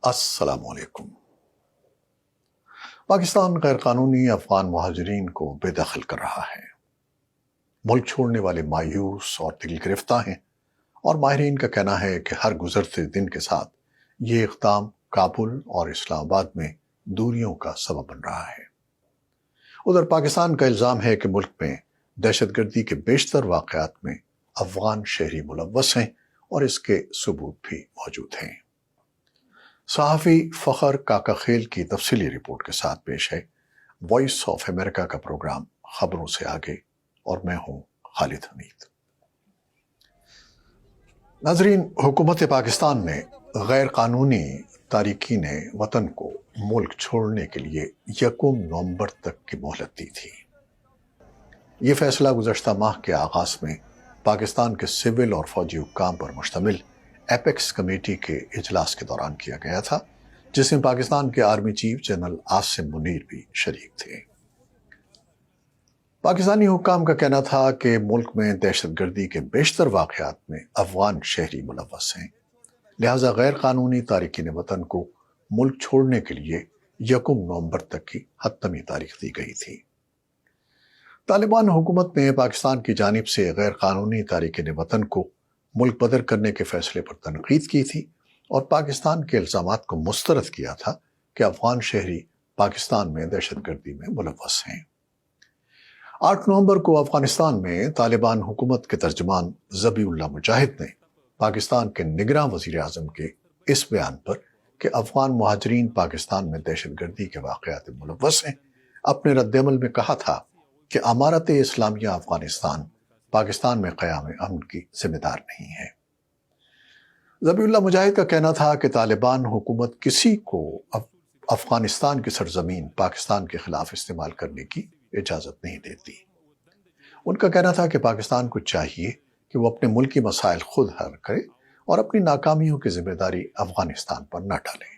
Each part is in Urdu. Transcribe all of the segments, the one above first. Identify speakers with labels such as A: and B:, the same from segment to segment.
A: السلام علیکم۔ پاکستان غیر قانونی افغان مہاجرین کو بے دخل کر رہا ہے۔ ملک چھوڑنے والے مایوس اور دل گرفتہ ہیں، اور ماہرین کا کہنا ہے کہ ہر گزرتے دن کے ساتھ یہ اقدام کابل اور اسلام آباد میں دوریوں کا سبب بن رہا ہے۔ ادھر پاکستان کا الزام ہے کہ ملک میں دہشت گردی کے بیشتر واقعات میں افغان شہری ملوث ہیں اور اس کے ثبوت بھی موجود ہیں۔ صحافی فخر کاکاخیل کی تفصیلی رپورٹ کے ساتھ پیش ہے وائس آف امریکہ کا پروگرام خبروں سے آگے، اور میں ہوں خالد حمید۔ ناظرین، حکومت پاکستان نے غیر قانونی تارکین وطن کو ملک چھوڑنے کے لیے 1 نومبر تک کی مہلت دی تھی۔ یہ فیصلہ گزشتہ ماہ کے آغاز میں پاکستان کے سول اور فوجی حکام پر مشتمل ایپیکس کمیٹی کے اجلاس کے دوران کیا گیا تھا، جس میں پاکستان کے army chief general Asim Munir بھی شریک تھے۔ پاکستانی حکام کا کہنا تھا کہ ملک میں دہشت گردی کے بیشتر واقعات میں افغان شہری ملوث ہیں، لہٰذا غیر قانونی تارکین وطن کو ملک چھوڑنے کے لیے 1 نومبر تک کی حتمی تاریخ دی گئی تھی۔ طالبان حکومت نے پاکستان کی جانب سے غیر قانونی تارکین وطن کو ملک بدر کرنے کے فیصلے پر تنقید کی تھی اور پاکستان کے الزامات کو مسترد کیا تھا کہ افغان شہری پاکستان میں دہشت گردی میں ملوث ہیں۔ 8 نومبر کو افغانستان میں طالبان حکومت کے ترجمان ذبیح اللہ مجاہد نے پاکستان کے نگراں وزیر اعظم کے اس بیان پر کہ افغان مہاجرین پاکستان میں دہشت گردی کے واقعات میں ملوث ہیں، اپنے رد عمل میں کہا تھا کہ امارت اسلامیہ افغانستان پاکستان میں قیام امن کی ذمہ دار نہیں ہے۔ ذبیح اللہ مجاہد کا کہنا تھا کہ طالبان حکومت کسی کو افغانستان کی سرزمین پاکستان کے خلاف استعمال کرنے کی اجازت نہیں دیتی۔ ان کا کہنا تھا کہ پاکستان کو چاہیے کہ وہ اپنے ملکی مسائل خود حل کرے اور اپنی ناکامیوں کی ذمہ داری افغانستان پر نہ ڈالے۔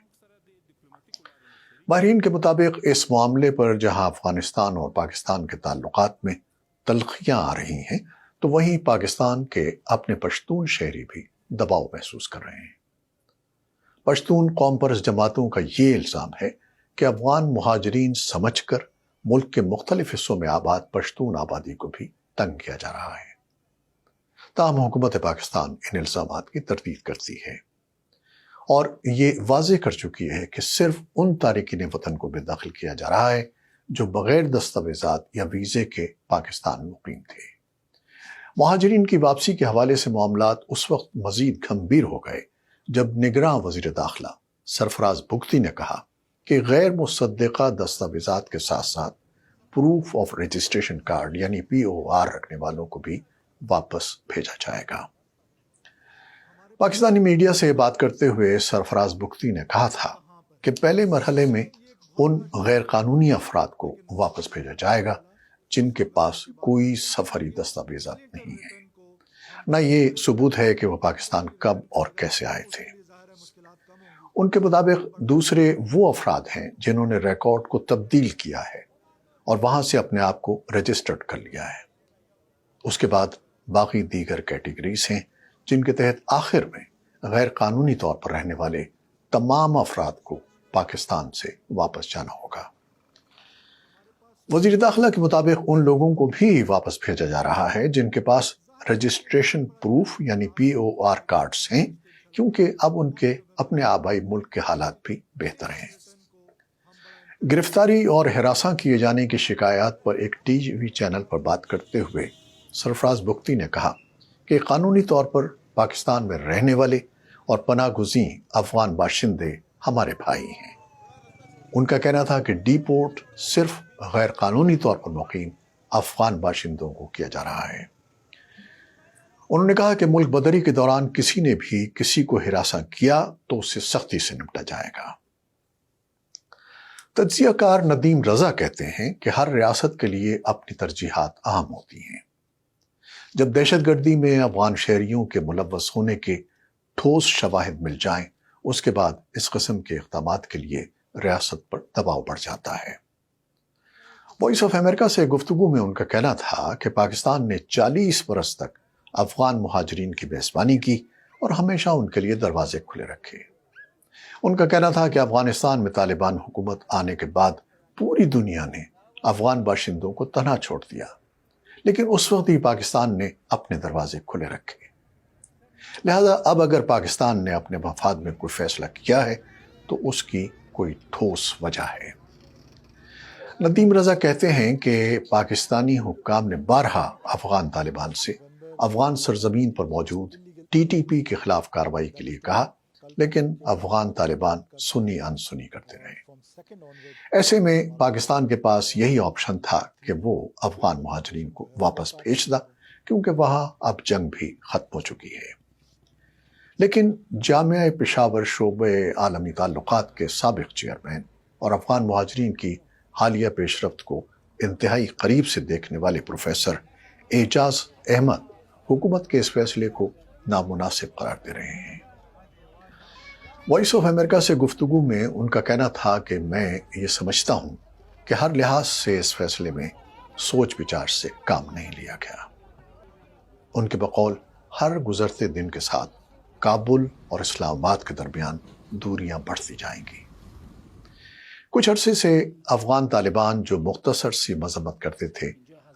A: ماہرین کے مطابق اس معاملے پر جہاں افغانستان اور پاکستان کے تعلقات میں تلخیاں آ رہی ہیں، تو وہیں پاکستان کے اپنے پشتون شہری بھی دباؤ محسوس کر رہے ہیں۔ پشتون قوم پرست جماعتوں کا یہ الزام ہے کہ افغان مہاجرین سمجھ کر ملک کے مختلف حصوں میں آباد پشتون آبادی کو بھی تنگ کیا جا رہا ہے۔ تاہم حکومت پاکستان ان الزامات کی تردید کرتی ہے اور یہ واضح کر چکی ہے کہ صرف ان تارکین وطن کو بے دخل کیا جا رہا ہے جو بغیر دستاویزات یا ویزے کے پاکستان میں مقیم تھے۔ مہاجرین کی واپسی کے حوالے سے معاملات اس وقت مزید گھمبیر ہو گئے جب نگراں وزیر داخلہ سرفراز بگتی نے کہا کہ غیر مصدقہ دستاویزات کے ساتھ ساتھ پروف آف رجسٹریشن کارڈ یعنی POR رکھنے والوں کو بھی واپس بھیجا جائے گا۔ پاکستانی میڈیا سے بات کرتے ہوئے سرفراز بگتی نے کہا تھا کہ پہلے مرحلے میں ان غیر قانونی افراد کو واپس بھیجا جائے گا جن کے پاس کوئی سفری دستاویزات نہیں ہیں، نہ یہ ثبوت ہے کہ وہ پاکستان کب اور کیسے آئے تھے۔ ان کے مطابق دوسرے وہ افراد ہیں جنہوں نے ریکارڈ کو تبدیل کیا ہے اور وہاں سے اپنے آپ کو رجسٹرڈ کر لیا ہے۔ اس کے بعد باقی دیگر کیٹیگریز ہیں جن کے تحت آخر میں غیر قانونی طور پر رہنے والے تمام افراد کو پاکستان سے واپس جانا ہوگا۔ وزیر داخلہ کے مطابق ان لوگوں کو بھی واپس بھیجا جا رہا ہے جن کے پاس رجسٹریشن پروف یعنی POR کارڈز ہیں، کیونکہ اب ان کے اپنے آبائی ملک کے حالات بھی بہتر ہیں۔ گرفتاری اور ہراساں کیے جانے کی شکایات پر ایک TV چینل پر بات کرتے ہوئے سرفراز بگتی نے کہا کہ قانونی طور پر پاکستان میں رہنے والے اور پناہ گزین افغان باشندے ہمارے بھائی ہیں۔ ان کا کہنا تھا کہ ڈی پورٹ صرف غیر قانونی طور پر مقیم افغان باشندوں کو کیا جا رہا ہے۔ انہوں نے کہا کہ ملک بدری کے دوران کسی نے بھی کسی کو ہراساں کیا تو اس سے سختی سے نمٹا جائے گا۔ تجزیہ کار ندیم رضا کہتے ہیں کہ ہر ریاست کے لیے اپنی ترجیحات اہم ہوتی ہیں۔ جب دہشت گردی میں افغان شہریوں کے ملوث ہونے کے ٹھوس شواہد مل جائیں، اس کے بعد اس قسم کے اقدامات کے لیے ریاست پر دباؤ بڑھ جاتا ہے۔ وائس آف امریکہ سے گفتگو میں ان کا کہنا تھا کہ پاکستان نے 40 برس تک افغان مہاجرین کی میزبانی کی اور ہمیشہ ان کے لیے دروازے کھلے رکھے۔ ان کا کہنا تھا کہ افغانستان میں طالبان حکومت آنے کے بعد پوری دنیا نے افغان باشندوں کو تنہا چھوڑ دیا، لیکن اس وقت ہی پاکستان نے اپنے دروازے کھلے رکھے۔ لہذا اب اگر پاکستان نے اپنے مفاد میں کوئی فیصلہ کیا ہے تو اس کی کوئی ٹھوس وجہ ہے۔ ندیم رضا کہتے ہیں کہ پاکستانی حکام نے بارہا افغان طالبان سے افغان سرزمین پر موجود ٹی ٹی پی کے خلاف کارروائی کے لیے کہا، لیکن افغان طالبان سنی انسنی کرتے رہے۔ ایسے میں پاکستان کے پاس یہی آپشن تھا کہ وہ افغان مہاجرین کو واپس بھیج دا، کیونکہ وہاں اب جنگ بھی ختم ہو چکی ہے۔ لیکن جامعہ پشاور شعبہ عالمی تعلقات کے سابق چیئرمین اور افغان مہاجرین کی حالیہ پیش رفت کو انتہائی قریب سے دیکھنے والے پروفیسر اعجاز احمد حکومت کے اس فیصلے کو نامناسب قرار دے رہے ہیں۔ وائس آف امریکہ سے گفتگو میں ان کا کہنا تھا کہ میں یہ سمجھتا ہوں کہ ہر لحاظ سے اس فیصلے میں سوچ بچار سے کام نہیں لیا گیا۔ ان کے بقول ہر گزرتے دن کے ساتھ کابل اور اسلام آباد کے درمیان دوریاں بڑھتی جائیں گی۔ کچھ عرصے سے افغان طالبان جو مختصر سی مذمت کرتے تھے،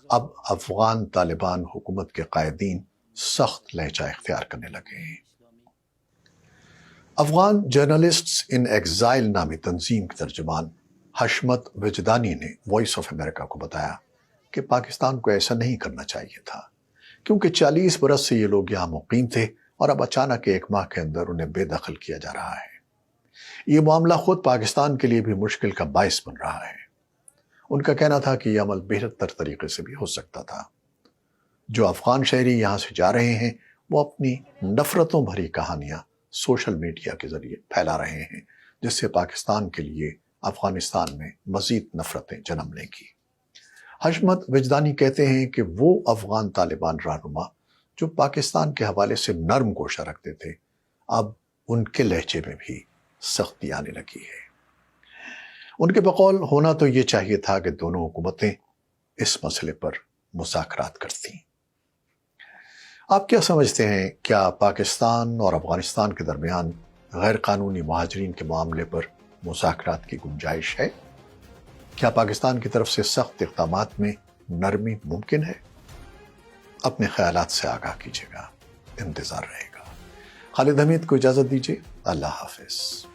A: اب افغان طالبان حکومت کے قائدین سخت لہجہ اختیار کرنے لگے ہیں۔ افغان جرنلسٹس ان ایگزائل نامی تنظیم کے ترجمان حشمت وجدانی نے وائس آف امریکہ کو بتایا کہ پاکستان کو ایسا نہیں کرنا چاہیے تھا، کیونکہ 40 برس سے یہ لوگ یہاں مقیم تھے اور اب اچانک 1 ماہ کے اندر انہیں بے دخل کیا جا رہا ہے۔ یہ معاملہ خود پاکستان کے لیے بھی مشکل کا باعث بن رہا ہے۔ ان کا کہنا تھا کہ یہ عمل بہتر طریقے سے بھی ہو سکتا تھا۔ جو افغان شہری یہاں سے جا رہے ہیں وہ اپنی نفرتوں بھری کہانیاں سوشل میڈیا کے ذریعے پھیلا رہے ہیں، جس سے پاکستان کے لیے افغانستان میں مزید نفرتیں جنم لیں گی۔ حشمت وجدانی کہتے ہیں کہ وہ افغان طالبان رہنما جو پاکستان کے حوالے سے نرم گوشہ رکھتے تھے، اب ان کے لہجے میں بھی سختی آنے لگی ہے۔ ان کے بقول ہونا تو یہ چاہیے تھا کہ دونوں حکومتیں اس مسئلے پر مذاکرات کرتیں۔ آپ کیا سمجھتے ہیں، کیا پاکستان اور افغانستان کے درمیان غیر قانونی مہاجرین کے معاملے پر مذاکرات کی گنجائش ہے؟ کیا پاکستان کی طرف سے سخت اقدامات میں نرمی ممکن ہے؟ اپنے خیالات سے آگاہ کیجیے گا، انتظار رہے گا۔ خالد حمید کو اجازت دیجیے، اللہ حافظ۔